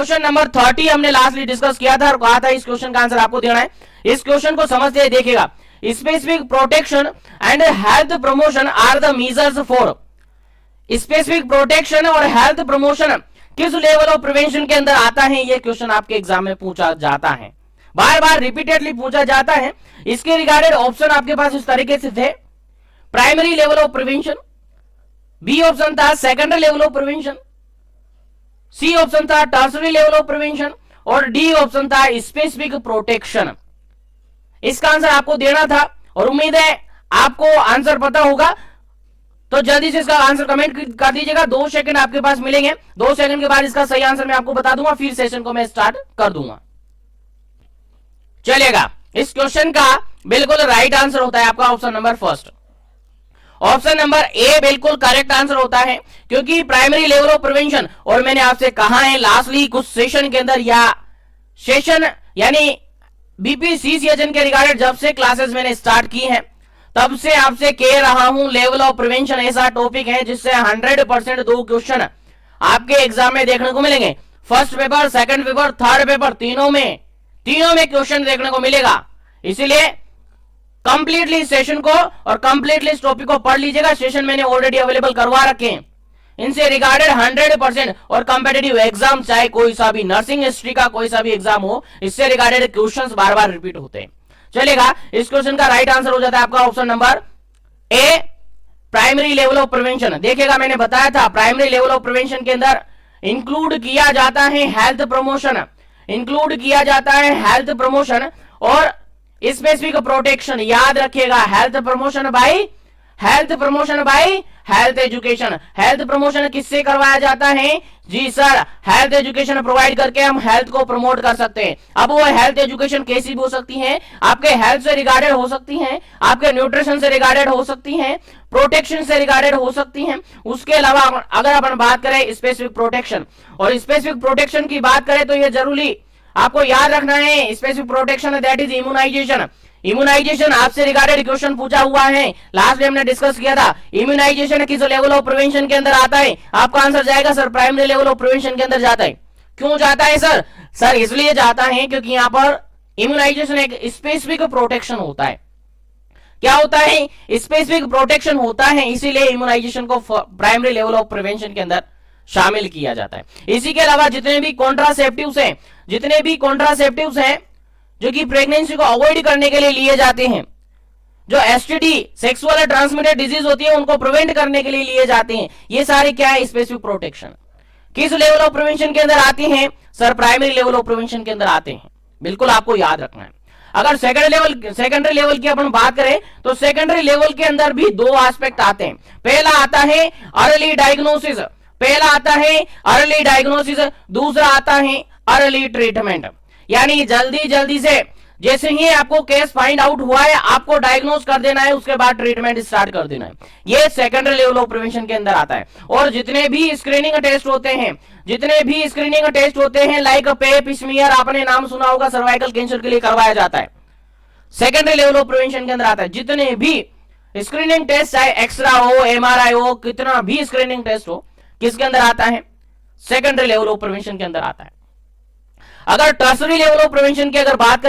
Question number 30 हमने lastly discuss किया था और कहा था इस क्वेश्चन का आंसर आपको देना है। इस क्वेश्चन को समझते हैं, देखिएगा, specific protection and health promotion are the measures for. Specific protection और हेल्थ प्रमोशन किस लेवल ऑफ प्रिवेंशन के अंदर आता है, यह क्वेश्चन आपके एग्जाम में पूछा जाता है, बार बार रिपीटेडली पूछा जाता है। इसके रिगार्डेड ऑप्शन आपके पास इस तरीके से थे, primary level of prevention, B option था secondary level of prevention, C option था टर्सरी लेवल ऑफ प्रिवेंशन और डी ऑप्शन था स्पेसिफिक प्रोटेक्शन। इसका आंसर आपको देना था और उम्मीद है आपको आंसर पता होगा, तो जल्दी से इसका आंसर कमेंट कर दीजिएगा। 2 सेकंड आपके पास मिलेंगे, 2 सेकंड के बाद इसका सही आंसर मैं आपको बता दूंगा, फिर सेशन को मैं स्टार्ट कर दूंगा। चलिएगा, इस क्वेश्चन का बिल्कुल राइट आंसर होता है आपका option number first. Option number A बिल्कुल करेक्ट आंसर होता है, क्योंकि प्राइमरी लेवल ऑफ प्रिवेंशन, और मैंने आपसे कहा है लास्टली कुछ सेशन के अंदर या सेशन यानी बीपीसीसीएचएन के रिगार्डेड जब से क्लासेस मैंने स्टार्ट की हैं तब से आपसे कह रहा हूं, लेवल ऑफ प्रिवेंशन ऐसा टॉपिक है जिससे 100% 2 क्वेश्चन आपके एग्जाम में देखने को मिलेंगे। First paper, second paper, third paper, तीनों में क्वेश्चन देखने को मिलेगा। इसीलिए कंप्लीटली सेशन को और कंप्लीटली इस टॉपिक को पढ़ लीजिएगा। सेशन मैंने ऑलरेडी अवेलेबल करवा रखे हैं, इनसे रिगार्डेड 100% और कॉम्पिटिटिव एग्जाम, चाहे कोई सा भी नर्सिंग हिस्ट्री का कोई सा भी एग्जाम हो, इससे रिगार्डेड क्वेश्चंस बार बार रिपीट होते हैं। चलेगा, इस क्वेश्चन का राइट आंसर हो जाता है आपका option number A, primary level of prevention. देखिएगा, मैंने बताया था प्राइमरी लेवल ऑफ प्रिवेंशन के अंदर इंक्लूड किया जाता है हेल्थ प्रमोशन, इंक्लूड किया जाता है हेल्थ प्रमोशन और स्पेसिफिक प्रोटेक्शन। याद रखिएगा, health promotion by health education. Health promotion किससे करवाया जाता है? जी सर, हेल्थ एजुकेशन प्रोवाइड करके हम हेल्थ को प्रमोट कर सकते हैं। अब वो हेल्थ एजुकेशन कैसी भी हो सकती है, आपके हेल्थ से रिगार्डेड हो सकती है, आपके न्यूट्रिशन से रिगार्डेड हो सकती है, प्रोटेक्शन से रिगार्डेड हो सकती है। उसके अलावा अगर अपन बात करें स्पेसिफिक प्रोटेक्शन, और स्पेसिफिक प्रोटेक्शन की बात करें तो ये जरूरी आपको याद रखना है, specific protection that is immunization. Immunization आपसे रिगार्डेड क्वेश्चन पूछा हुआ है, लास्ट में हमने डिस्कस किया था। इम्यूनाइजेशन किस लेवल ऑफ प्रिवेंशन के अंदर आता है? आपका आंसर जाएगा sir primary level of prevention के अंदर जाता है। क्यों जाता है सर? सर इसलिए जाता है क्योंकि यहां पर इम्यूनाइजेशन एक स्पेसिफिक प्रोटेक्शन होता है। क्या होता है? स्पेसिफिक प्रोटेक्शन होता है, इसीलिए इम्यूनाइजेशन को प्राइमरी लेवल ऑफ प्रिवेंशन के अंदर शामिल किया जाता है। इसी के अलावा जितने भी कॉन्ट्रासेप्टिव्स हैं जो कि प्रेगनेंसी को अवॉइड करने के लिए लिए जाते हैं, जो एसटीडी सेक्सुअल ट्रांसमिटेड डिजीज होती है उनको प्रिवेंट करने के लिए लिए जाते हैं, ये सारे क्या है? Specific protection. किस लेवल ऑफ प्रिवेंशन के अंदर आती हैं? Sir primary level of prevention के अंदर आते हैं, बिल्कुल आपको याद रखना है। अगर सेकेंडरी लेवल की अपन बात करें तो सेकेंडरी लेवल के अंदर भी 2 एस्पेक्ट आते हैं। पहला आता है अर्ली डायग्नोसिस, दूसरा आता है अर्ली ट्रीटमेंट। यानी जल्दी से जैसे ही आपको केस फाइंड आउट हुआ है आपको डायग्नोस कर देना है, उसके बाद ट्रीटमेंट स्टार्ट कर देना है। ये सेकेंडरी लेवल ऑफ प्रिवेंशन के अंदर आता है। और जितने भी स्क्रीनिंग टेस्ट होते हैं लाइक पेप स्मीयर, आपने नाम सुना होगा, सर्वाइकल कैंसर के लिए करवाया जाता है, सेकेंडरी लेवल ऑफ प्रिवेंशन के अंदर आता है। जितने भी स्क्रीनिंग टेस्ट, चाहे एक्सरा हो, एमआरआई हो, कितना भी स्क्रीनिंग टेस्ट हो, किसके अंदर आता है? सेकेंडरी लेवल ऑफ प्रिवेंशन के अंदर आता है। अगर टर्सरी लेवल ऑफ प्रिवेंशन की अगर बात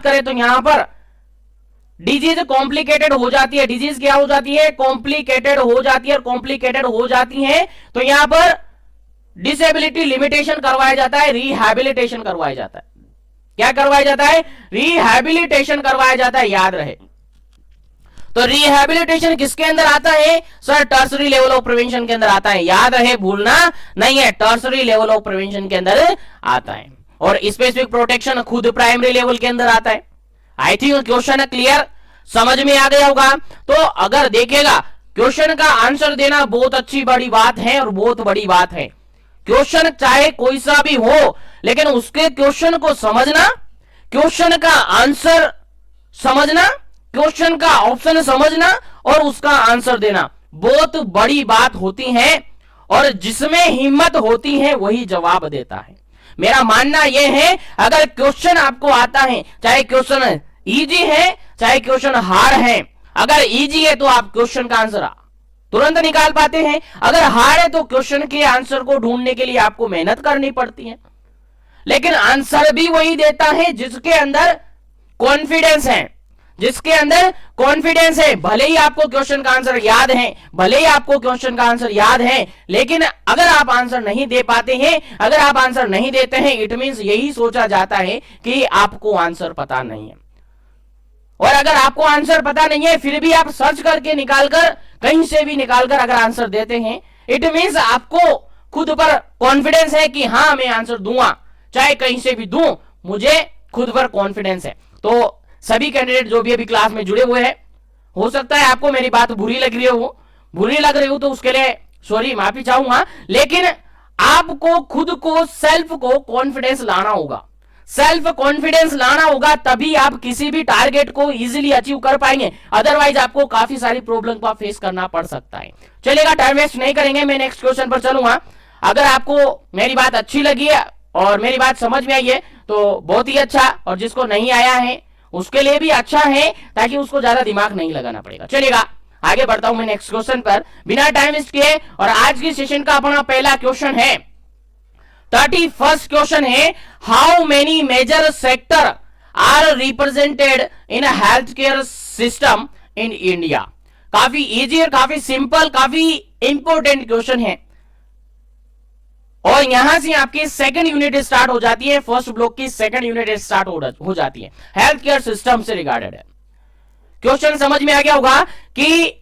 करें तो यहां पर डिजीज कॉम्प्लिकेटेड हो जाती है। डिजीज क्या हो जाती है? कॉम्प्लिकेटेड हो जाती है, तो यहां पर डिसेबिलिटी लिमिटेशन करवाया जाता है, रिहैबिलिटेशन करवाया जाता है। क्या करवाया जाता है? रिहैबिलिटेशन करवाया जाता है, याद रहे। तो रिहैबिलिटेशन किसके अंदर आता है? Sir tertiary level of prevention के अंदर आता है, याद रहे, भूलना नहीं है, टर्सरी लेवल ऑफ प्रिवेंशन के अंदर आता है। और स्पेसिफिक प्रोटेक्शन खुद प्राइमरी लेवल के अंदर आता है। आई थिंक क्वेश्चन क्लियर समझ में आ गया होगा। तो अगर देखेगा, क्वेश्चन का आंसर देना बहुत अच्छी बड़ी बात है और बहुत बड़ी बात है। क्वेश्चन चाहे कोई सा भी हो, लेकिन उसके क्वेश्चन को समझना, क्वेश्चन का आंसर समझना, क्वेश्चन का ऑप्शन समझना और उसका आंसर देना बहुत बड़ी बात होती है। और जिसमें हिम्मत होती है वही जवाब देता है। मेरा मानना यह है, अगर क्वेश्चन आपको आता है, चाहे क्वेश्चन इजी है चाहे क्वेश्चन हार्ड है, अगर इजी है तो आप क्वेश्चन का आंसर तुरंत निकाल पाते हैं। अगर हार्ड है तो क्वेश्चन के आंसर को ढूंढने के लिए आपको मेहनत करनी पड़ती है, लेकिन आंसर भी वही देता है जिसके अंदर कॉन्फिडेंस है, जिसके अंदर कॉन्फिडेंस है। भले ही आपको क्वेश्चन का आंसर याद है, भले ही आपको क्वेश्चन का आंसर याद है, लेकिन अगर आप आंसर नहीं दे पाते हैं, अगर आप आंसर नहीं देते हैं, इट मींस यही सोचा जाता है कि आपको आंसर पता नहीं है। और अगर आपको आंसर पता नहीं है फिर भी आप सर्च करके निकालकर, कहीं से भी निकालकर अगर आंसर देते हैं, इट मींस आपको खुद पर कॉन्फिडेंस है कि हाँ मैं आंसर दूंगा, चाहे कहीं से भी दूं, मुझे खुद पर कॉन्फिडेंस है। तो सभी कैंडिडेट जो भी अभी क्लास में जुड़े हुए हैं, हो सकता है आपको मेरी बात बुरी लग रही हो तो उसके लिए सॉरी, माफी चाहूंगा, लेकिन आपको खुद को, सेल्फ को कॉन्फिडेंस लाना होगा, सेल्फ कॉन्फिडेंस लाना होगा, तभी आप किसी भी टारगेट को इजीली अचीव कर पाएंगे। अदरवाइज आपको काफी सारी प्रॉब्लम का फेस करना पड़ सकता है। चलेगा, टाइम वेस्ट नहीं करेंगे, मैं नेक्स्ट क्वेश्चन पर चलूंगा। अगर आपको मेरी बात अच्छी लगी है और मेरी बात समझ में आई है तो बहुत ही अच्छा, और जिसको नहीं आया है उसके लिए भी अच्छा है, ताकि उसको ज्यादा दिमाग नहीं लगाना पड़ेगा। चलेगा, आगे बढ़ता हूं मैं नेक्स्ट क्वेश्चन पर बिना टाइम वेस्ट किए। और आज की सेशन का अपना पहला क्वेश्चन है, 31st क्वेश्चन है, how many major sector are represented in health care system in India. काफी इजी और काफी सिंपल, काफी इंपॉर्टेंट क्वेश्चन है। और यहां से आपकी सेकंड यूनिट स्टार्ट हो जाती है, फर्स्ट ब्लॉक की सेकंड यूनिट स्टार्ट हो जाती है, हेल्थ केयर सिस्टम से रिगार्डेड है। क्वेश्चन समझ में आ गया होगा कि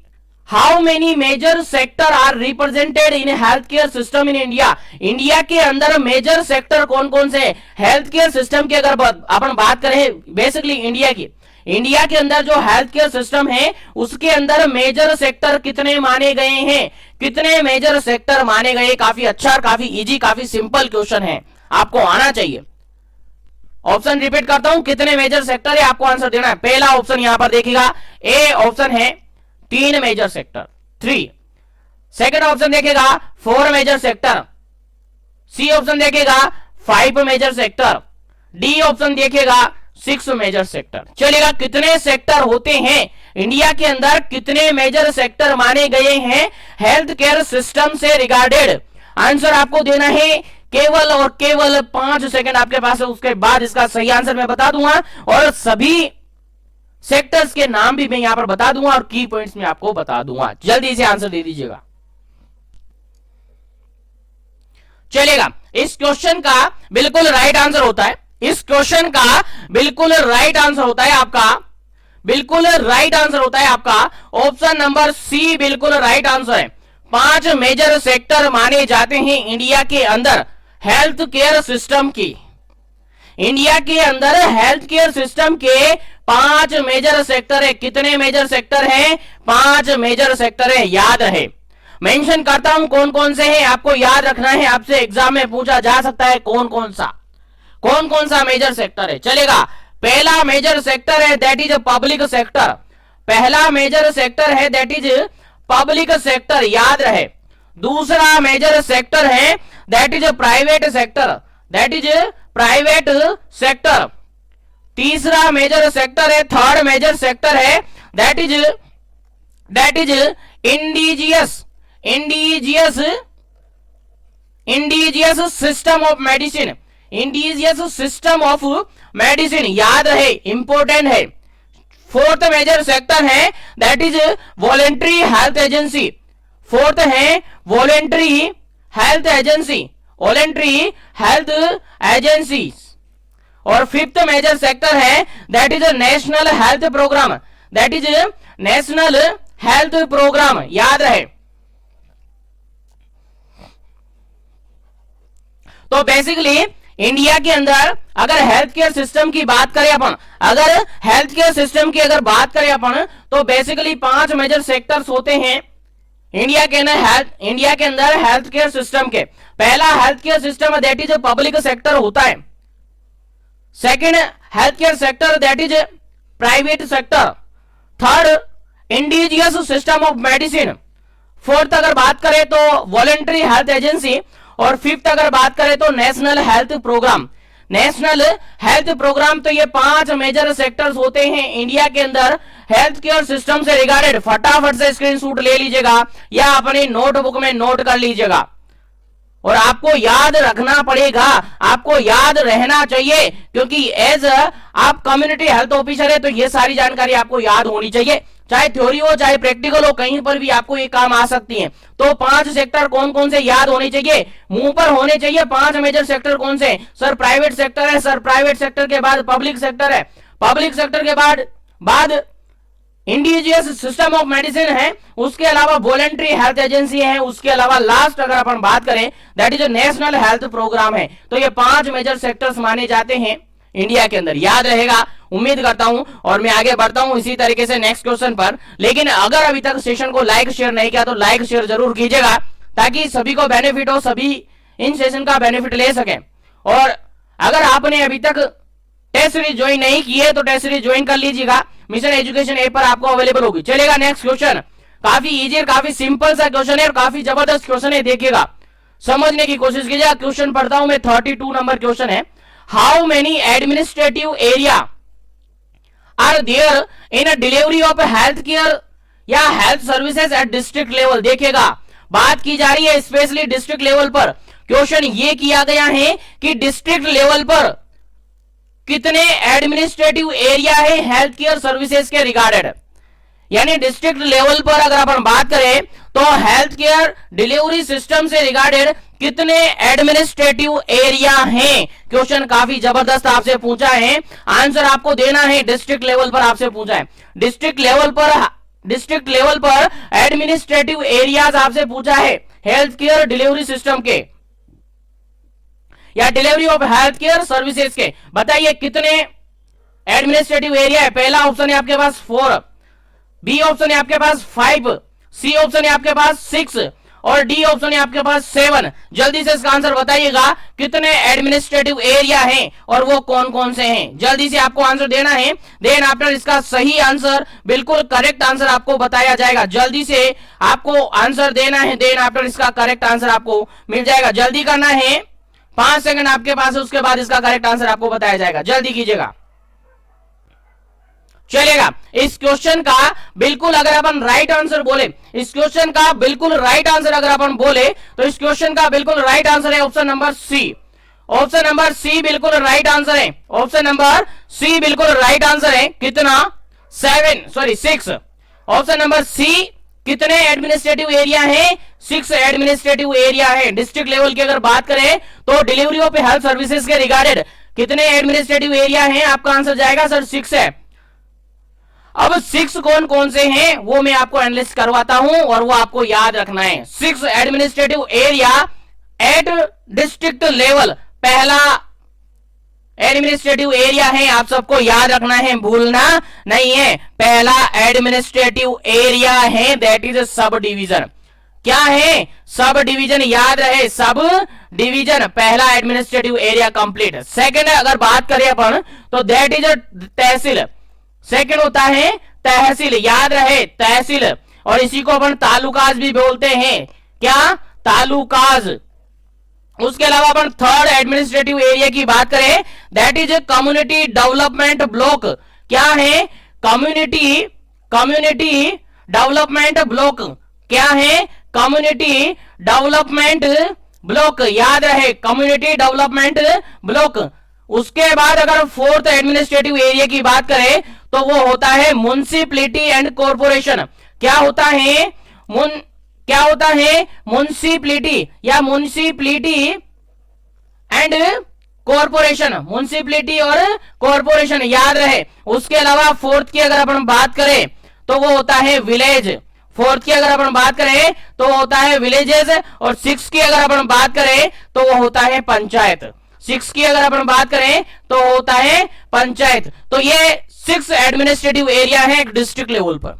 how many major sector are represented in health care system in India. India के अंदर मेजर सेक्टर कौन कौन से हेल्थ केयर सिस्टम की अगर अपन बात करें, बेसिकली इंडिया के अंदर जो हेल्थ केयर सिस्टम है उसके अंदर मेजर सेक्टर कितने माने गए हैं, कितने मेजर सेक्टर माने गए। काफी अच्छा, काफी इजी, काफी सिंपल क्वेश्चन है, आपको आना चाहिए। ऑप्शन रिपीट करता हूं, कितने मेजर सेक्टर है आपको आंसर देना है। पहला ऑप्शन यहां पर देखिएगा, ए ऑप्शन है 3 मेजर सेक्टर, 3। सेकंड ऑप्शन देखेगा 4 मेजर सेक्टर, सी ऑप्शन देखेगा 5 मेजर सेक्टर, डी ऑप्शन देखेगा 6 मेजर सेक्टर। चलेगा, कितने सेक्टर होते हैं इंडिया के अंदर, कितने मेजर सेक्टर माने गए हैं हेल्थ केयर सिस्टम से रिगार्डेड। आंसर आपको देना है केवल और केवल 5 सेकंड आपके पास है, उसके बाद इसका सही आंसर मैं बता दूंगा और सभी सेक्टर्स के नाम भी मैं यहां पर बता दूंगा और की पॉइंट्स में आपको बता दूंगा। जल्दी से आंसर दे दीजिएगा। चलेगा, इस क्वेश्चन का बिल्कुल राइट आंसर होता है, इस क्वेश्चन का बिल्कुल राइट आंसर होता है आपका, बिल्कुल राइट आंसर होता है आपका ऑप्शन नंबर सी, बिल्कुल राइट आंसर है। 5 मेजर सेक्टर माने जाते हैं इंडिया के अंदर हेल्थ केयर सिस्टम की। इंडिया के अंदर हेल्थ केयर सिस्टम के 5 मेजर सेक्टर है। कितने मेजर सेक्टर हैं? 5 मेजर सेक्टर है, याद रहे। मेंशन करता हूं कौन कौन से हैं, आपको याद रखना है, आपसे एग्जाम में पूछा जा सकता है कौन कौन सा मेजर सेक्टर है। चलेगा, पहला मेजर सेक्टर है दैट इज पब्लिक सेक्टर, पहला मेजर सेक्टर है दैट इज पब्लिक सेक्टर, याद रहे। दूसरा मेजर सेक्टर है that is private sector, that is private sector. तीसरा मेजर सेक्टर है, थर्ड मेजर सेक्टर है that is indigenous system of medicine, indigenous system of medicine, याद रहे, इंपॉर्टेंट है। फोर्थ मेजर सेक्टर है that is voluntary health agency, fourth है voluntary health agency, voluntary health agency. और fifth major sector है that is national health programme, that is national health programme, याद रहे। तो बेसिकली इंडिया के अंदर अगर हेल्थ केयर सिस्टम की बात करें अपन, अगर हेल्थ केयर सिस्टम की अगर बात करें अपन, तो बेसिकली 5 मेजर सेक्टर्स होते हैं इंडिया के अंदर हेल्थ केयर सिस्टम के। पहला health care system that is public sector होता है, second health care sector that is private sector, third indigenous system of medicine, fourth अगर बात करें तो वॉलेंट्री हेल्थ एजेंसी, और फिफ्थ अगर बात करें तो national health programme. National health programme. तो ये 5 मेजर सेक्टर्स होते हैं इंडिया के अंदर हेल्थ केयर सिस्टम से रिगार्डेड। फटाफट से स्क्रीनशॉट ले लीजिएगा या अपनी नोटबुक में नोट कर लीजिएगा और आपको याद रखना पड़ेगा, आपको याद रहना चाहिए, क्योंकि एज आप कम्युनिटी हेल्थ ऑफिसर है तो ये सारी जानकारी आपको याद होनी चाहिए, चाहे थ्योरी हो चाहे प्रैक्टिकल हो, कहीं पर भी आपको ये काम आ सकती है। तो 5 सेक्टर कौन कौन से याद होने चाहिए, मुंह पर होने चाहिए। 5 मेजर सेक्टर कौन से? सर प्राइवेट सेक्टर है, सर प्राइवेट सेक्टर के बाद पब्लिक सेक्टर है, पब्लिक सेक्टर के बाद इंडिजियस सिस्टम ऑफ मेडिसिन है, उसके अलावा वॉलेंट्री हेल्थ एजेंसी है, उसके अलावा लास्ट अगर अपन बात करें that is national health programme है। तो ये 5 मेजर सेक्टर्स माने जाते हैं इंडिया के अंदर। याद रहेगा उम्मीद करता हूं, और मैं आगे बढ़ता हूं इसी तरीके से नेक्स्ट क्वेश्चन पर। लेकिन अगर अभी तक सेशन को लाइक शेयर नहीं किया तो लाइक शेयर जरूर कीजिएगा ताकि सभी को बेनिफिट हो, सभी इन सेशन का बेनिफिट ले सके। और अगर आपने अभी तक टेस्ट सीरीज ज्वाइन नहीं की है तो टेस्ट सीरीज ज्वाइन कर लीजिएगा, मिशन एजुकेशन ऐप पर आपको अवेलेबल होगी। चलेगा नेक्स्ट क्वेश्चन, काफी इजी और काफी सिंपल सा क्वेश्चन है और काफी जबरदस्त क्वेश्चन है, देखिएगा समझने की कोशिश कीजिएगा। क्वेश्चन पढ़ता हूं मैं, 32 नंबर क्वेश्चन है। How many administrative area are there in a delivery of health care या health services at district level. देखिएगा बात की जा रही है स्पेशली डिस्ट्रिक्ट लेवल पर। क्वेश्चन ये किया गया है कि डिस्ट्रिक्ट लेवल पर कितने एडमिनिस्ट्रेटिव एरिया है हेल्थ केयर सर्विसेज के रिगार्डेड, यानी डिस्ट्रिक्ट लेवल पर अगर अपन बात करें तो हेल्थ केयर डिलीवरी सिस्टम से रिगार्डेड कितने एडमिनिस्ट्रेटिव एरिया हैं। क्वेश्चन काफी जबरदस्त आपसे पूछा है, आंसर आपको देना है। डिस्ट्रिक्ट लेवल पर आपसे पूछा है, डिस्ट्रिक्ट लेवल पर एडमिनिस्ट्रेटिव एरियाज आपसे पूछा है हेल्थ केयर डिलीवरी सिस्टम के या delivery of health care services के। बताइए कितने एडमिनिस्ट्रेटिव एरिया है। पहला ऑप्शन है आपके पास 4, बी ऑप्शन है आपके पास 5, सी ऑप्शन है आपके पास 6 और डी ऑप्शन है आपके पास 7। जल्दी से इसका आंसर बताइएगा कितने एडमिनिस्ट्रेटिव एरिया हैं और वो कौन कौन से हैं। जल्दी से आपको आंसर देना है, देन आफ्टर इसका सही आंसर बिल्कुल करेक्ट आंसर आपको बताया जाएगा। जल्दी से आपको आंसर देना है, देन आफ्टर इसका करेक्ट आंसर आपको मिल जाएगा। जल्दी करना है, 5 सेकंड आपके पास है, उसके बाद इसका करेक्ट आंसर आपको बताया जाएगा। जल्दी कीजिएगा। चलेगा, इस क्वेश्चन का बिल्कुल अगर अपन राइट आंसर बोले, इस क्वेश्चन का बिल्कुल राइट आंसर अगर अपन बोले तो इस क्वेश्चन का बिल्कुल राइट आंसर है option number C. Option number C बिल्कुल राइट आंसर है, ऑप्शन नंबर सी बिल्कुल राइट आंसर है। कितना? 6। ऑप्शन नंबर सी कितने एडमिनिस्ट्रेटिव एरिया है? 6 एडमिनिस्ट्रेटिव एरिया है। डिस्ट्रिक्ट लेवल की अगर बात करें तो डिलीवरी ऑफ हेल्थ सर्विसेज के रिगार्डेड कितने एडमिनिस्ट्रेटिव एरिया है? आपका आंसर जाएगा सर 6 है। अब 6 कौन कौन से हैं वो मैं आपको एनालिसिस करवाता हूं और वो आपको याद रखना है। 6 administrative area at district level, पहला एडमिनिस्ट्रेटिव एरिया है, आप सबको याद रखना है, भूलना नहीं है। पहला एडमिनिस्ट्रेटिव एरिया है दैट इज सब डिवीजन। क्या है? सब डिवीजन, याद रहे सब डिवीजन, पहला एडमिनिस्ट्रेटिव एरिया कंप्लीट। सेकंड अगर बात करें अपन तो दैट इज तहसील, सेकंड होता है तहसील, याद रहे तहसील, और इसी को अपन तालुकाज भी बोलते हैं। क्या? तालुकाज। उसके अलावा अपन थर्ड एडमिनिस्ट्रेटिव एरिया की बात करें that is community development block. क्या है? Community development block. क्या है? कम्युनिटी डेवलपमेंट ब्लॉक, याद रहे कम्युनिटी डेवलपमेंट ब्लॉक। उसके बाद अगर फोर्थ एडमिनिस्ट्रेटिव एरिया की बात करें तो वो होता है म्युनिसिपैलिटी एंड कॉर्पोरेशन। क्या होता है? म्युनिसिपैलिटी या म्युनिसिपैलिटी एंड कॉर्पोरेशन, म्युनिसिपैलिटी और कॉर्पोरेशन, याद रहे। उसके अलावा फोर्थ की अगर अपन बात करें तो वो होता है विलेज, फोर्थ की अगर अपन बात करें तो वो होता है विलेजेस, और 6 की अगर अपन बात करें तो वो होता है पंचायत। 6 की अगर अपन बात करें तो होता है पंचायत। तो ये 6 एडमिनिस्ट्रेटिव एरिया है एक डिस्ट्रिक्ट लेवल पर।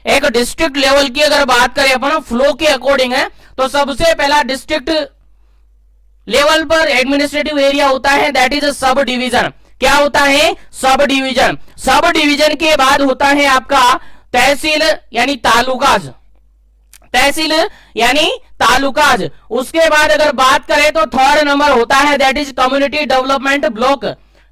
एक डिस्ट्रिक्ट लेवल की अगर बात करें अपन फ्लो के अकॉर्डिंग है तो सबसे पहला डिस्ट्रिक्ट लेवल पर एडमिनिस्ट्रेटिव एरिया होता है दैट इज सब डिवीजन। क्या होता है? Sub division. सब डिवीजन के बाद होता है आपका तहसील यानी तालुकाज। तहसील यानी तालुकाज। उसके बाद अगर बात करें तो थर्ड नंबर होता है that is community development block.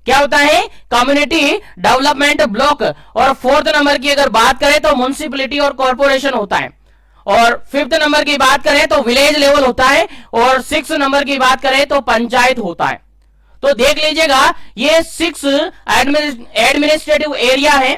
क्या होता है? Community development block. और फोर्थ नंबर की अगर बात करें तो म्युनिसिपैलिटी और कॉर्पोरेशन होता है। और फिफ्थ नंबर की बात करें तो विलेज लेवल होता है। और सिक्स नंबर की बात करें तो पंचायत होता है। तो देख लीजिएगा ये 6 एडमिनिस्ट्रेटिव एरिया है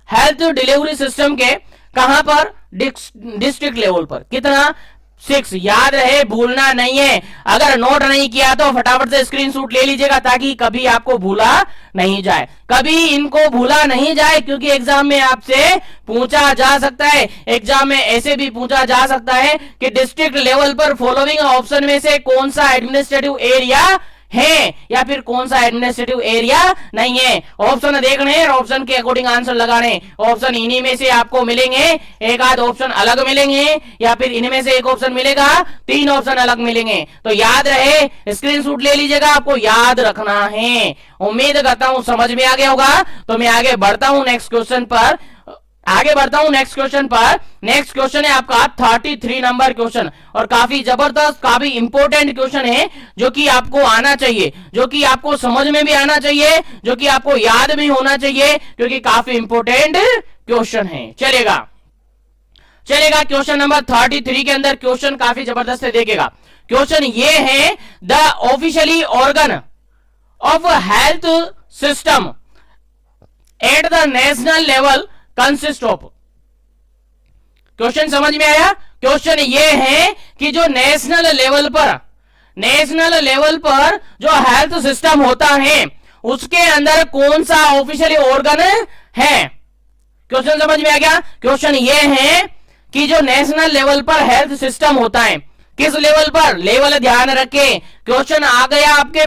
हेल्थ डिलीवरी सिस्टम के। कहां पर? डिस्ट्रिक्ट लेवल पर। कितना? 6। याद रहे, भूलना नहीं है। अगर नोट नहीं किया तो फटाफट से स्क्रीनशॉट ले लीजिएगा ताकि कभी आपको भूला नहीं जाए, कभी इनको भूला नहीं जाए, क्योंकि एग्जाम में आपसे पूछा जा सकता है। एग्जाम में ऐसे भी पूछा जा सकता है कि डिस्ट्रिक्ट लेवल पर फॉलोइंग ऑप्शन में से कौन सा एडमिनिस्ट्रेटिव एरिया है या फिर कौन सा एडमिनिस्ट्रेटिव एरिया नहीं है। ऑप्शन देखने और ऑप्शन के अकॉर्डिंग आंसर लगाने। ऑप्शन इन्हीं में से आपको मिलेंगे, एक आध ऑप्शन अलग मिलेंगे या फिर इनमें में से एक ऑप्शन मिलेगा, 3 ऑप्शन अलग मिलेंगे। तो याद रहे, स्क्रीनशॉट ले लीजिएगा, आपको याद रखना है। उम्मीद करता हूं समझ में आ गया होगा। तो मैं आगे बढ़ता हूं नेक्स्ट क्वेश्चन पर। नेक्स्ट क्वेश्चन है आपका 33 नंबर क्वेश्चन, और काफी जबरदस्त, काफी इंपॉर्टेंट क्वेश्चन है जो कि आपको आना चाहिए, जो कि आपको समझ में भी आना चाहिए, जो कि आपको याद भी होना चाहिए, क्योंकि काफी इंपॉर्टेंट क्वेश्चन है। चलेगा क्वेश्चन नंबर 33 के अंदर क्वेश्चन काफी जबरदस्त है। देखिएगा क्वेश्चन ये है, the officially organ of health system at the national level consist of. Question समझ में आया? क्वेश्चन ये है कि जो नेशनल लेवल पर जो हेल्थ सिस्टम होता है उसके अंदर कौन सा ऑफिशियली ऑर्गन है। क्वेश्चन समझ में आ गया? क्वेश्चन ये है कि जो नेशनल लेवल पर हेल्थ सिस्टम होता है, किस लेवल पर? लेवल ध्यान रखे। क्वेश्चन आ गया आपके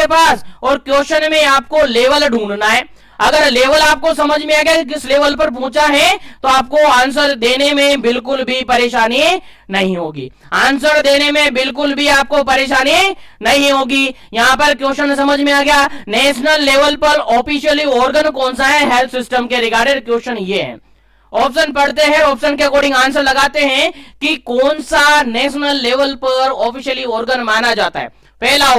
पास और क्वेश्चन में आपको लेवल ढूंढना है। अगर लेवल आपको समझ में आ गया किस लेवल पर पूछा है तो आपको आंसर देने में बिल्कुल भी परेशानी नहीं होगी। यहां पर क्वेश्चन समझ में आ गया, नेशनल लेवल पर ऑफिशियली ऑर्गन कौन सा है हेल्थ सिस्टम के रिगार्डेड। क्वेश्चन ये है, ऑप्शन पढ़ते हैं, ऑप्शन के अकॉर्डिंग आंसर लगाते हैं कि कौन सा नेशनल लेवल पर ऑफिशियली ऑर्गन माना जाता है। पहला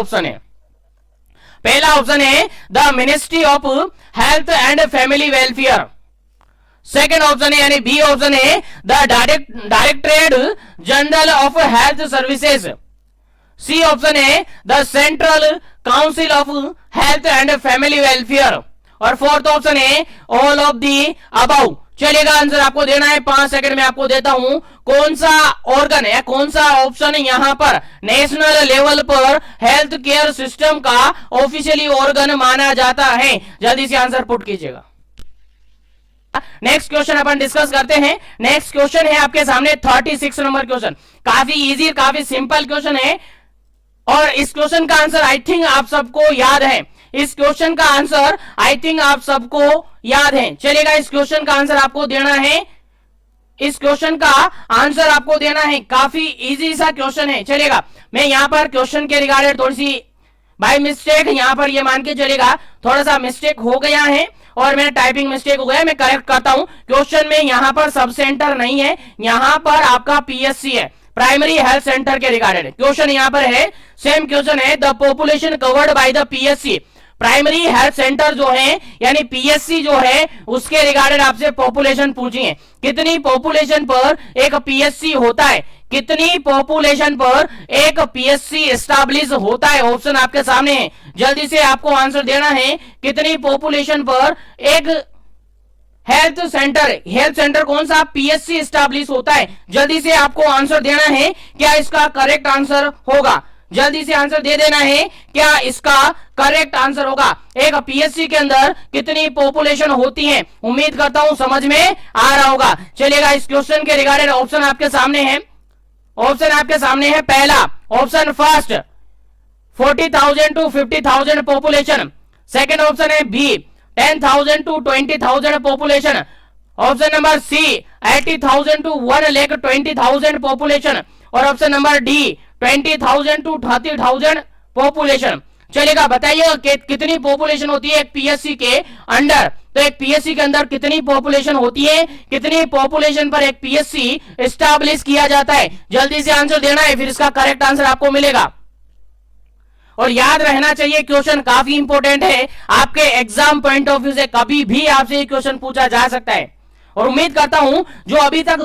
ऑप्शन है the ministry of health and family welfare. Second option है यानी बी ऑप्शन है the directorate general of health services. C option है the central council of health and family welfare. और फोर्थ ऑप्शन है ऑल ऑफ दी अबाउ। चलिएगा answer आपको देना है, 5 सेकंड में आपको देता हूं। कौन सा ऑर्गन है, कौन सा ऑप्शन यहां पर नेशनल लेवल पर हेल्थ केयर सिस्टम का ऑफिशियली ऑर्गन माना जाता है? जल्दी से आंसर पुट कीजिएगा। नेक्स्ट क्वेश्चन अपन डिस्कस करते हैं। नेक्स्ट क्वेश्चन है आपके सामने 36 नंबर क्वेश्चन। काफी इजी, काफी सिंपल क्वेश्चन है और इस क्वेश्चन का आंसर आई थिंक आप सबको याद है। चलिएगा इस क्वेश्चन का आंसर आपको देना है। काफी इजी सा क्वेश्चन है। चलिएगा मैं यहां पर क्वेश्चन के रिगार्डेड थोड़ी सी बाय मिस्टेक यहां पर ये मान के चलेगा थोड़ा सा मिस्टेक हो गया है और मेरा टाइपिंग मिस्टेक हो गया, मैं करेक्ट करता हूं। क्वेश्चन में यहां पर सब सेंटर नहीं है, यहां पर आपका पीएससी है, प्राइमरी हेल्थ सेंटर के रिगार्डेड क्वेश्चन यहां पर है। सेम क्वेश्चन है the population covered by the PSC. Primary health centre जो है यानी पीएससी जो है उसके रिगार्डेड आपसे पॉपुलेशन पूछी है, कितनी पॉपुलेशन पर एक पीएससी होता है, कितनी पॉपुलेशन पर एक पीएससी एस्टैब्लिश होता है। ऑप्शन आपके सामने है, जल्दी से आपको आंसर देना है। कितनी पॉपुलेशन पर एक हेल्थ सेंटर कौन सा पीएससी एस्टैब्लिश होता है? जल्दी से आपको आंसर देना है। क्या इसका करेक्ट आंसर होगा? जल्दी से आंसर दे देना है, क्या इसका करेक्ट आंसर होगा? एक पीएससी के अंदर कितनी पॉपुलेशन होती है? उम्मीद करता हूं समझ में आ रहा होगा। चलिएगा इस क्वेश्चन के रिगार्डेड ऑप्शन आपके सामने है। पहला option first 40,000 to 50,000 population. Second option है B 10,000 to 20,000 population. Option number C 80,000 to 1,20,000 population. और option number D 20,000 to 30,000 population. चलेगा बताइए कितनी पॉपुलेशन होती है एक पीएससी के अंडर? तो एक पीएससी के अंदर कितनी पॉपुलेशन होती है, कितनी पॉपुलेशन पर एक पीएससी एस्टैब्लिश किया जाता है? जल्दी से आंसर देना है, फिर इसका करेक्ट आंसर आपको मिलेगा। और याद रहना चाहिए क्वेश्चन काफी इंपॉर्टेंट है, आपके एग्जाम पॉइंट ऑफ व्यू से कभी भी आपसे ये क्वेश्चन पूछा जा सकता है। और उम्मीद करता हूं जो अभी तक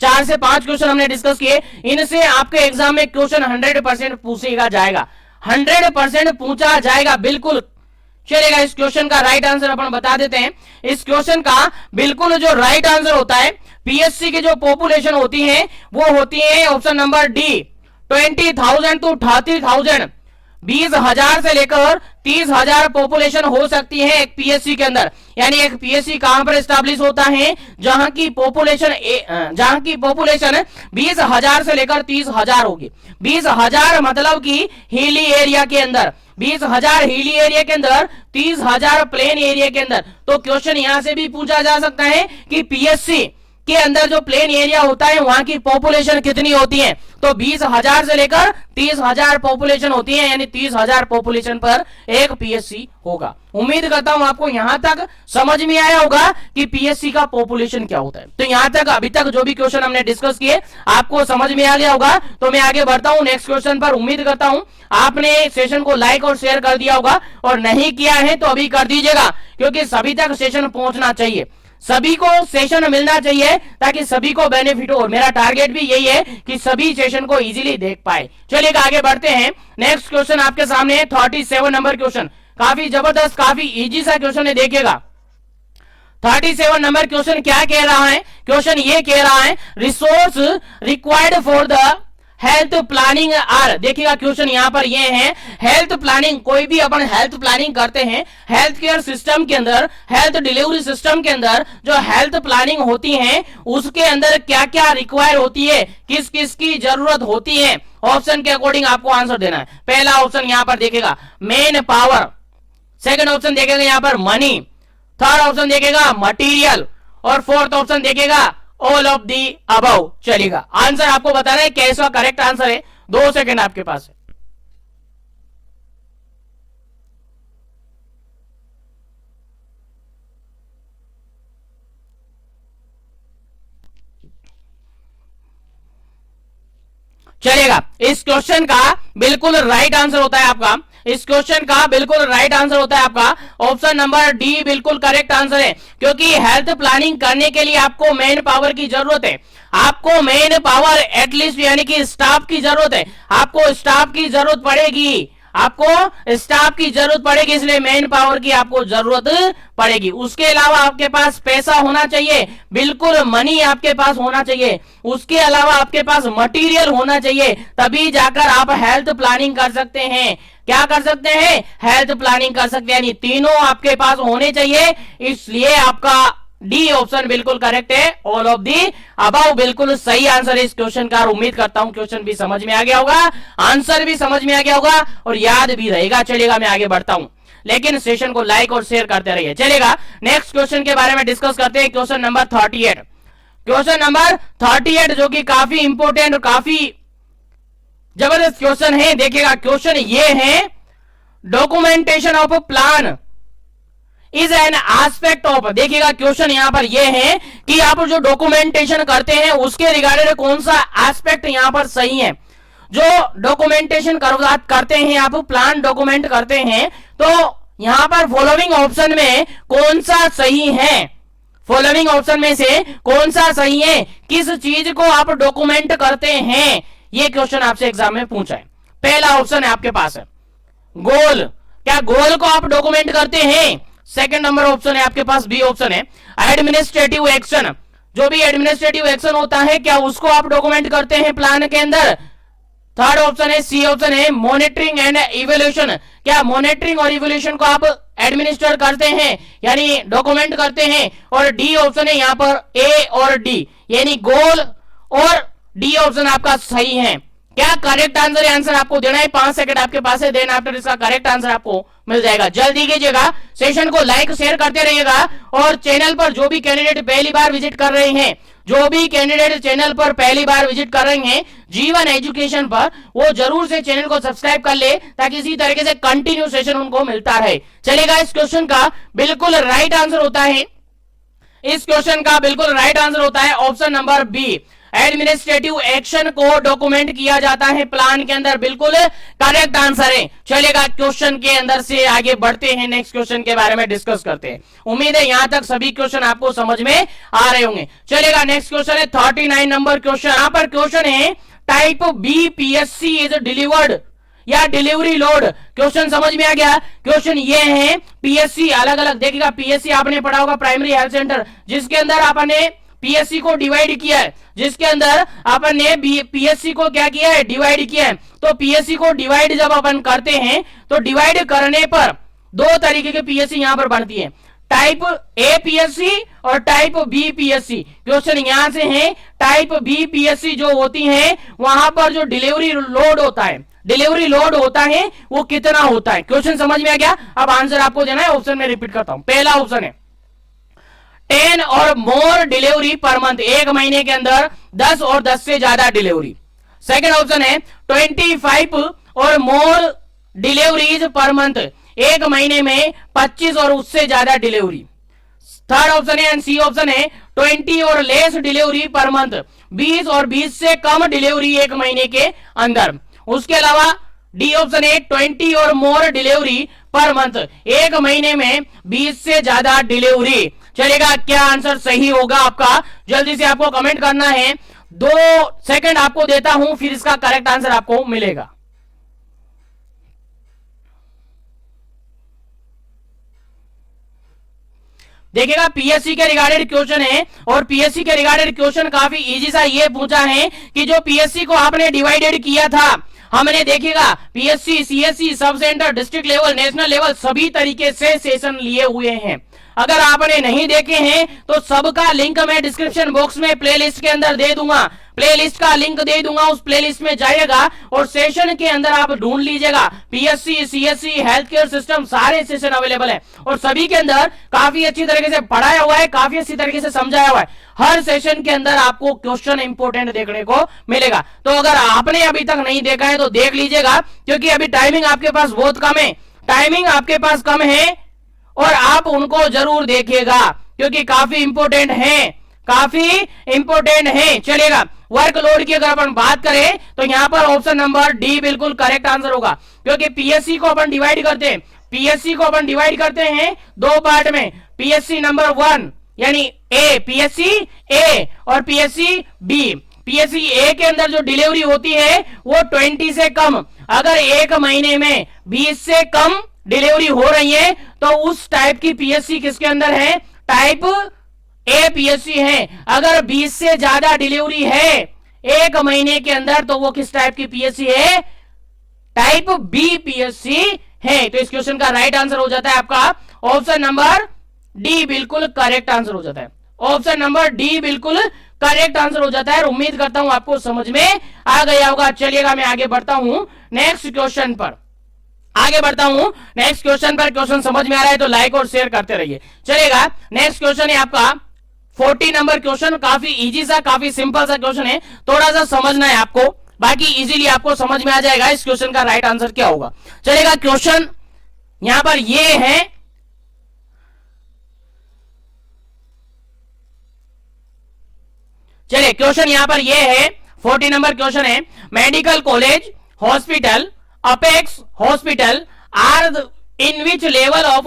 4 से 5 क्वेश्चन हमने डिस्कस किए, इनसे आपके एग्जाम में क्वेश्चन 100% पूछेगा जाएगा, 100% पूछा जाएगा, बिल्कुल चलेगा। इस क्वेश्चन का राइट आंसर अपन बता देते हैं। इस क्वेश्चन का बिल्कुल जो राइट आंसर होता है, पीएससी की जो पॉपुलेशन होती है वो होती है ऑप्शन नंबर डी, 20,000 to 30,000, 20,000 से लेकर 30,000 पॉपुलेशन हो सकती है एक पीएससी के अंदर। यानी एक पीएससी कहां पर एस्टैब्लिश होता है? जहां की पॉपुलेशन 20,000 से लेकर 30,000 होगी। 20,000 मतलब कि हिली एरिया के अंदर, 20,000 हिली एरिया के अंदर, 30,000 प्लेन एरिया के अंदर। तो क्वेश्चन यहां से भी पूछा जा सकता है कि पीएससी के अंदर जो प्लेन एरिया होता है वहां की पॉपुलेशन कितनी होती है? तो 20,000 से लेकर 30,000 पॉपुलेशन होती है, यानी 30,000 पॉपुलेशन पर एक पीएससी होगा। उम्मीद करता हूं आपको यहां तक समझ में आया होगा कि पीएससी का पॉपुलेशन क्या होता है। तो यहां तक अभी तक जो भी क्वेश्चन हमने डिस्कस किए आपको समझ में आ गया होगा। तो मैं आगे बढ़ता हूं नेक्स्ट क्वेश्चन पर। उम्मीद करता हूं आपने सेशन को लाइक और शेयर कर दिया होगा, और नहीं किया है तो अभी कर दीजिएगा, क्योंकि सभी तक सेशन पहुंचना चाहिए, सभी को सेशन मिलना चाहिए ताकि सभी को बेनिफिट हो। मेरा टारगेट भी यही है कि सभी सेशन को इजीली देख पाए। चलिए आगे बढ़ते हैं। नेक्स्ट क्वेश्चन आपके सामने है 37 नंबर क्वेश्चन। काफी जबरदस्त, काफी इजी सा क्वेश्चन है, देखिएगा। 37 नंबर क्वेश्चन क्या कह रहा है? क्वेश्चन ये कह रहा है, resource required for the health planning are. देखिएगा क्वेश्चन यहां पर ये है, हेल्थ प्लानिंग, कोई भी अपन हेल्थ प्लानिंग करते हैं, हेल्थ केयर सिस्टम के अंदर, हेल्थ डिलीवरी सिस्टम के अंदर जो हेल्थ प्लानिंग होती है उसके अंदर क्या क्या रिक्वायर होती है, किस किस की जरूरत होती है? ऑप्शन के अकॉर्डिंग आपको आंसर देना है। पहला ऑप्शन यहां पर देखेगा मैन पावर, सेकंड ऑप्शन देखेगा यहां पर मनी, थर्ड ऑप्शन देखेगा मटीरियल, और फोर्थ ऑप्शन देखेगा ऑल ऑफ दी अबव। चलेगा, आंसर आपको बताना है कैसा करेक्ट आंसर है। 2 सेकंड आपके पास है। चलेगा, इस क्वेश्चन का बिल्कुल राइट आंसर होता है आपका, इस क्वेश्चन का बिल्कुल राइट आंसर होता है आपका ऑप्शन नंबर डी, बिल्कुल करेक्ट आंसर है। क्योंकि हेल्थ प्लानिंग करने के लिए आपको मैन पावर की जरूरत है, आपको मैन पावर एटलीस्ट यानी कि स्टाफ की जरूरत है, आपको स्टाफ की जरूरत पड़ेगी, आपको स्टाफ की जरूरत पड़ेगी, इसलिए मैन पावर की आपको जरूरत पड़ेगी। उसके अलावा आपके पास पैसा होना चाहिए, बिल्कुल मनी आपके पास होना चाहिए, उसके अलावा आपके पास मटेरियल होना चाहिए, तभी जाकर आप हेल्थ प्लानिंग कर सकते हैं। क्या कर सकते हैं? हेल्थ प्लानिंग कर सकते हैं, यानी तीनों आपके पास होने चाहिए, इसलिए आपका डी ऑप्शन बिल्कुल करेक्ट है, ऑल ऑफ दी अबव बिल्कुल सही आंसर है इस क्वेश्चन का। उम्मीद करता हूं क्वेश्चन भी समझ में आ गया होगा, आंसर भी समझ में आ गया होगा और याद भी रहेगा। चलेगा, मैं आगे बढ़ता हूं, लेकिन सेशन को लाइक और शेयर करते रहिए। चलेगा, नेक्स्ट क्वेश्चन के बारे में डिस्कस करते हैं, क्वेश्चन नंबर 38। क्वेश्चन नंबर 38 जो कि काफी इंपोर्टेंट और काफी जबरदस्त क्वेश्चन है। देखिएगा क्वेश्चन ये है, documentation of plan is an aspect of. देखिएगा क्वेश्चन यहां पर यह है कि आप जो डॉक्यूमेंटेशन करते हैं उसके रिगार्डेड कौन सा एस्पेक्ट यहां पर सही है। जो डॉक्यूमेंटेशन करते हैं, आप प्लान डॉक्यूमेंट करते हैं, तो यहां पर फॉलोइंग ऑप्शन में कौन सा सही है, फॉलोइंग ऑप्शन में से कौन सा सही है, किस चीज को आप डॉक्यूमेंट करते हैं, ये क्वेश्चन आपसे एग्जाम में पूछा है। पहला ऑप्शन है आपके पास है गोल, क्या गोल को आप डॉक्यूमेंट करते हैं? सेकंड नंबर ऑप्शन है आपके पास, बी ऑप्शन है एडमिनिस्ट्रेटिव एक्शन, जो भी एडमिनिस्ट्रेटिव एक्शन होता है क्या उसको आप डॉक्यूमेंट करते हैं प्लान के अंदर? थर्ड ऑप्शन है, सी ऑप्शन है मॉनिटरिंग एंड इवैल्यूएशन, क्या मॉनिटरिंग और इवैल्यूएशन को आप एडमिनिस्टर करते हैं यानी डॉक्यूमेंट करते हैं? और डी ऑप्शन है यहां पर ए और डी, यानी गोल और डी ऑप्शन आपका सही है। क्या करेक्ट आंसर है? आंसर आपको देना है, 5 सेकंड आपके पास है, देन आफ्टर इसका करेक्ट आंसर आपको मिल जाएगा। जल्दी कीजिएगा, सेशन को लाइक शेयर करते रहिएगा और चैनल पर जो भी कैंडिडेट पहली बार विजिट कर रहे हैं, जो भी कैंडिडेट चैनल पर पहली बार विजिट कर रहे हैं जीवन एजुकेशन पर, वो जरूर से चैनल को सब्सक्राइब कर ले ताकि इसी तरीके से कंटिन्यू सेशन उनको मिलता रहे। चलेगा, इस क्वेश्चन का बिल्कुल राइट आंसर होता है, इस क्वेश्चन का बिल्कुल राइट आंसर होता है option number B. Administrative action को डॉक्यूमेंट किया जाता है प्लान के अंदर, बिल्कुल करेक्ट आंसर है। चलेगा, क्वेश्चन के अंदर से आगे बढ़ते हैं, नेक्स्ट क्वेश्चन के बारे में डिस्कस करते हैं। उम्मीद है यहां तक सभी क्वेश्चन आपको समझ में आ रहे होंगे। चलेगा, नेक्स्ट क्वेश्चन है 39 नंबर क्वेश्चन। यहां पर क्वेश्चन है type B PSC is delivered या डिलीवरी लोड। क्वेश्चन समझ में आ गया? क्वेश्चन ये है पीएससी, अलग अलग देखिएगा, पीएससी आपने पढ़ा होगा प्राइमरी हेल्थ सेंटर, जिसके अंदर आपने पीएससी को डिवाइड किया है, जिसके अंदर अपन ने पीएससी को क्या किया है? डिवाइड किया है। तो पीएससी को डिवाइड जब अपन करते हैं तो डिवाइड करने पर दो तरीके के पीएससी यहां पर बनती है, टाइप ए पीएससी और टाइप बी पीएससी। क्वेश्चन यहां से है टाइप बी पीएससी जो होती है वहां पर जो डिलीवरी लोड होता है, डिलीवरी लोड होता है वो कितना होता है। क्वेश्चन समझ में आ गया? अब आंसर आपको देना है, ऑप्शन में रिपीट करता हूं। पहला ऑप्शन है 10 और मोर डिलीवरी पर मंथ, एक महीने के अंदर 10 और 10 से ज्यादा डिलीवरी। सेकंड ऑप्शन है 25 और मोर डिलीवरीज पर मंथ, एक महीने में 25 और उससे ज्यादा डिलीवरी। थर्ड ऑप्शन है सी ऑप्शन है 20 और लेस डिलीवरी पर मंथ, 20 और 20 से कम डिलीवरी एक महीने के अंदर। उसके अलावा डी ऑप्शन है 20 और मोर डिलीवरी पर मंथ, एक महीने में 20 से ज्यादा डिलीवरी। चलेगा, क्या आंसर सही होगा आपका? जल्दी से आपको कमेंट करना है, 2 सेकंड आपको देता हूं, फिर इसका करेक्ट आंसर आपको मिलेगा। देखिएगा, पीएससी के रिगार्डेड क्वेश्चन है और पीएससी के रिगार्डेड क्वेश्चन काफी इजी सा ये पूछा है कि जो पीएससी को आपने डिवाइडेड किया था, हमने देखिएगा PSC, CSC, sub centre, district level, national level, सभी तरीके से सेशन लिए हुए हैं। अगर आपने नहीं देखे हैं तो सबका लिंक मैं डिस्क्रिप्शन बॉक्स में प्लेलिस्ट के अंदर दे दूंगा, प्लेलिस्ट का लिंक दे दूंगा, उस प्लेलिस्ट में जाइएगा और सेशन के अंदर आप ढूंढ लीजिएगा। PSC, CSC, health care system, सारे सेशन अवेलेबल है और सभी के अंदर काफी अच्छी तरीके से पढ़ाया हुआ है, काफी अच्छी तरीके से समझाया हुआ है। हर सेशन के अंदर आपको क्वेश्चन इंपोर्टेंट देखने को मिलेगा। तो अगर आपने अभी तक नहीं देखा है तो देख लीजिएगा, क्योंकि अभी टाइमिंग आपके पास बहुत कम है, टाइमिंग आपके पास कम है और आप उनको जरूर देखिएगा क्योंकि काफी इंपोर्टेंट है, काफी इंपोर्टेंट है। चलेगा, वर्कलोड की अगर अपन बात करें तो यहां पर ऑप्शन नंबर डी बिल्कुल करेक्ट आंसर होगा, क्योंकि पीएससी को अपन डिवाइड करते हैं, पीएससी को अपन डिवाइड करते हैं 2 पार्ट में, पीएससी नंबर 1 यानी ए, पीएससी ए और पीएससी बी। पीएससी ए के अंदर जो डिलीवरी होती है वो 20 से कम, अगर एक महीने में 20 से कम डिलीवरी हो रही है तो उस टाइप की पीएससी किसके अंदर है? टाइप ए पीएससी है। अगर 20 से ज्यादा डिलीवरी है एक महीने के अंदर तो वो किस टाइप की पीएससी है? टाइप बी पीएससी है। तो इस क्वेश्चन का राइट आंसर हो जाता है आपका ऑप्शन नंबर डी, बिल्कुल करेक्ट आंसर हो जाता है। ऑप्शन नंबर डी बिल्कुल करेक्ट आंसर हो जाता है। उम्मीद करता हूं आपको समझ में आ गया होगा। चलिएगा, मैं आगे बढ़ता हूं नेक्स्ट क्वेश्चन पर, आगे बढ़ता हूं नेक्स्ट क्वेश्चन पर। क्वेश्चन समझ में आ रहा है तो लाइक और शेयर करते रहिए। चलेगा, नेक्स्ट क्वेश्चन है आपका 40 नंबर क्वेश्चन। काफी इजी सा, काफी सिंपल सा क्वेश्चन है, थोड़ा सा समझना है आपको, बाकी इजीली आपको समझ में आ जाएगा इस क्वेश्चन का राइट आंसर क्या होगा। चलेगा, क्वेश्चन यहां पर ये है, चलिए क्वेश्चन यहां पर ये है 40 नंबर क्वेश्चन है, medical college, hospital, apex hospital are in which level of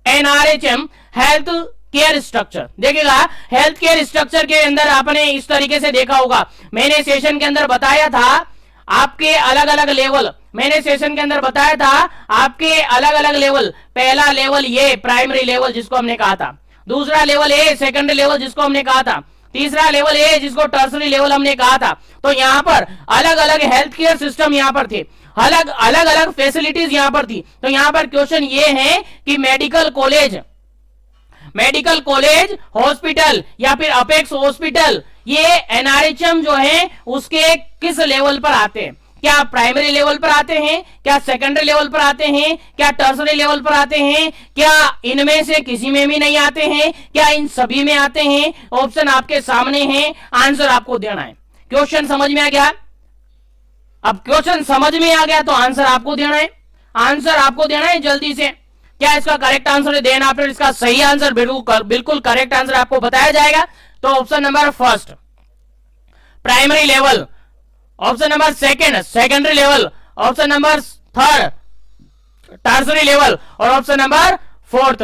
NRHM health care structure. देखिएगा, हेल्थ केयर स्ट्रक्चर के अंदर आपने इस तरीके से देखा होगा, मैंने सेशन के अंदर बताया था आपके अलग अलग लेवल, मैंने सेशन के अंदर बताया था आपके अलग अलग लेवल। पहला लेवल ये प्राइमरी लेवल जिसको हमने कहा था, दूसरा लेवल ए सेकेंडरी लेवल जिसको हमने कहा था, तीसरा लेवल ए जिसको टर्सरी लेवल हमने कहा था। तो यहां पर अलग अलग हेल्थ केयर सिस्टम यहां पर थे, अलग अलग फैसिलिटीज यहां पर थी। तो यहां पर क्वेश्चन ये है कि मेडिकल कॉलेज, हॉस्पिटल या फिर अपेक्स हॉस्पिटल, ये एनआरएचएम जो है उसके किस लेवल पर आते हैं। क्या प्राइमरी लेवल पर आते हैं, क्या सेकेंडरी लेवल पर आते हैं, क्या टर्सरी लेवल पर आते हैं, क्या इनमें से किसी में भी नहीं आते हैं, क्या इन सभी में आते हैं? ऑप्शन आपके सामने है, आंसर आपको देना है। क्वेश्चन समझ में आ गया? अब क्वेश्चन समझ में आ गया तो आंसर आपको देना है, आंसर आपको देना है जल्दी से। क्या इसका करेक्ट आंसर है? देन आफ्टर इसका सही आंसर बिल्कुल करेक्ट आंसर आपको बताया जाएगा। तो option number first primary level, option number second secondary level, option number third tertiary level और option number fourth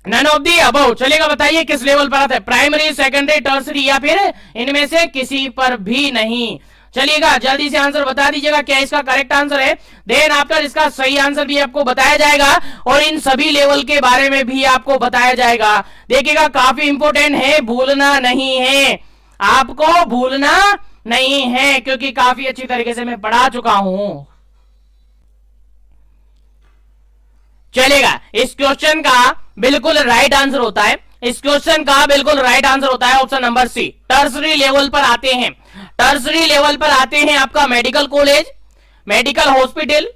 none of the above. चलेगा, बताइए किस लेवल पर आता है? प्राइमरी, सेकेंडरी, टर्सरी या फिर इनमें से किसी पर भी नहीं। चलिएगा, जल्दी से आंसर बता दीजिएगा क्या इसका करेक्ट आंसर है। देन आफ्टर इसका सही आंसर भी आपको बताया जाएगा और इन सभी लेवल के बारे में भी आपको बताया जाएगा। देखिएगा, काफी इंपोर्टेंट है, भूलना नहीं है, आपको भूलना नहीं है, क्योंकि काफी अच्छी तरीके से मैं पढ़ा चुका हूं। चलेगा, इस क्वेश्चन का बिल्कुल राइट आंसर होता है, इस क्वेश्चन का बिल्कुल राइट आंसर होता है option number C, tertiary level पर आते हैं। टर्सरी लेवल पर आते हैं आपका medical college, medical hospital,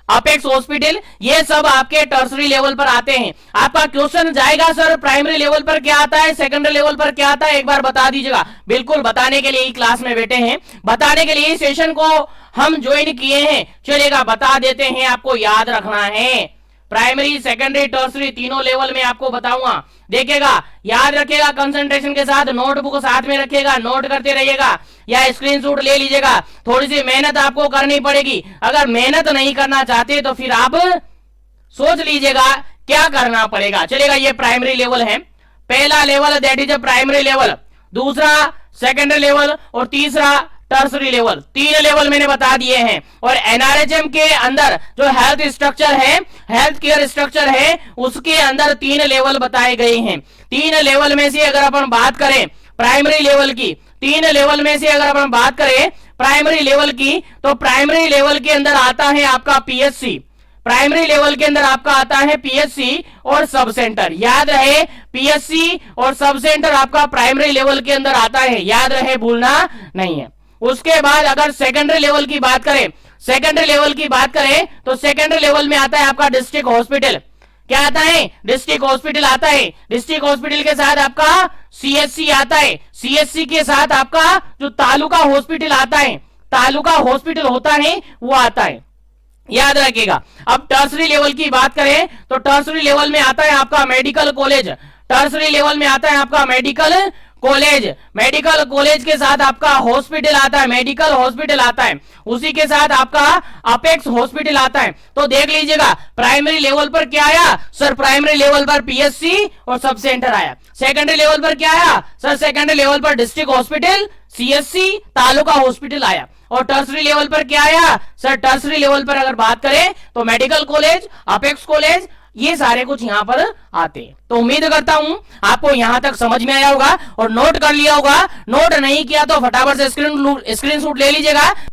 apex hospital, ये सब आपके टर्सरी लेवल पर आते हैं। आपका क्वेश्चन जाएगा सर प्राइमरी लेवल पर क्या आता है, सेकेंडरी लेवल पर क्या आता है, एक बार बता दीजिएगा। बिल्कुल बताने के लिए ही क्लास में बैठे हैं, बताने के लिए सेशन को हम ज्वाइन किए हैं। चलेगा, बता देते हैं, आपको याद रखना है। प्राइमरी, सेकेंडरी, टर्सरी तीनों लेवल में आपको बताऊंगा। देखिएगा, याद रखिएगा, कंसंट्रेशन के साथ नोटबुक साथ में रखिएगा, नोट करते रहिएगा या स्क्रीनशॉट ले लीजिएगा। थोड़ी सी मेहनत आपको करनी पड़ेगी। अगर मेहनत नहीं करना चाहते तो फिर आप सोच लीजिएगा क्या करना पड़ेगा। चलेगा, ये प्राइमरी लेवल है, पहला level that is primary level, दूसरा सेकेंडरी लेवल और तीसरा टर्सरी लेवल। तीन लेवल मैंने बता दिए हैं। और एनआरएचएम के अंदर जो हेल्थ स्ट्रक्चर है, हेल्थ केयर स्ट्रक्चर है, उसके अंदर तीन लेवल बताए गए हैं। तीन लेवल में से अगर अपन बात करें प्राइमरी लेवल की, तीन लेवल में से अगर अपन बात करें प्राइमरी लेवल की, तो प्राइमरी लेवल के अंदर आता है आपका पीएचसी, प्राइमरी लेवल के अंदर आपका आता है पीएचसी और सब सेंटर। याद रहे, पीएचसी और सब सेंटर आपका प्राइमरी लेवल के अंदर आता है, याद रहे, भूलना नहीं है। उसके बाद अगर सेकेंडरी लेवल की बात करें, सेकेंडरी लेवल की बात करें तो सेकेंडरी लेवल में आता है आपका डिस्ट्रिक्ट हॉस्पिटल। क्या आता है? डिस्ट्रिक्ट हॉस्पिटल आता है। डिस्ट्रिक्ट हॉस्पिटल के साथ आपका सीएचसी आता है, सीएचसी के साथ आपका जो तालुका हॉस्पिटल आता है, तालुका हॉस्पिटल होता है, वो आता है, याद रखिएगा। अब टर्सरी लेवल की बात करें तो टर्सरी लेवल में आता है आपका मेडिकल कॉलेज, टर्सरी लेवल में आता है आपका मेडिकल कॉलेज, मेडिकल कॉलेज के साथ आपका हॉस्पिटल आता है, मेडिकल हॉस्पिटल आता है, उसी के साथ आपका अपेक्स हॉस्पिटल आता है। तो देख लीजिएगा, प्राइमरी लेवल पर क्या आया सर? प्राइमरी लेवल पर पीएचसी और सब सेंटर आया। सेकेंडरी लेवल पर क्या आया सर? सेकेंडरी लेवल पर district hospital, CHC, taluka hospital आया। और टर्सरी लेवल पर क्या आया सर? टर्सरी लेवल पर अगर बात करें तो मेडिकल कॉलेज, अपेक्स कॉलेज, ये सारे कुछ यहां पर आते हैं। तो उम्मीद करता हूं आपको यहां तक समझ में आया होगा और नोट कर लिया होगा। नोट नहीं किया तो फटाफट से स्क्रीनशॉट ले लीजिएगा।